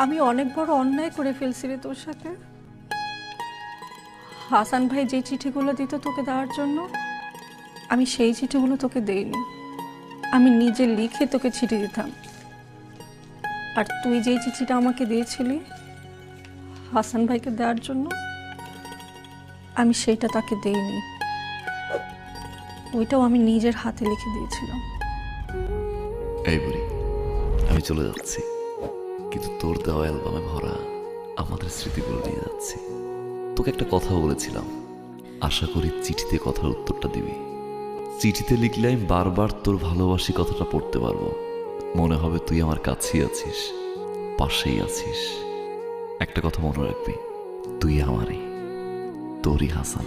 আমি অনেক বড় অন্যায় করে ফেলছি রে তোর সাথে। হাসান ভাই যে চিঠিগুলো দিত তোকে দেওয়ার জন্য, আমি সেই চিঠিগুলো তোকে দেইনি। আমি নিজে লিখে তোকে চিঠি দিতাম। আর তুই যেই চিঠিটা আমাকে দিয়েছিলি হাসান ভাইকে দেওয়ার জন্য, আমি সেইটা তাকে দেইনি। ওইটাও আমি নিজের হাতে লিখে দিয়েছিলাম। এই বুড়ি, আমি চলে যাচ্ছি, কিন্তু তোর দেওয়া অ্যালবামে ভরা আমাদের স্মৃতিগুলো নিয়ে যাচ্ছি। তোকে একটা কথা বলেছিলাম, আশা করি চিঠিতে কথার উত্তরটা দিবি। চিঠিতে লিখলে আমি বারবার তোর ভালোবাসি কথাটা পড়তে পারবো, মনে হবে তুই আমার কাছেই আছিস, পাশেই আছিস। একটা কথা মনে রাখবি, তুই আমারই, তোরই হাসান।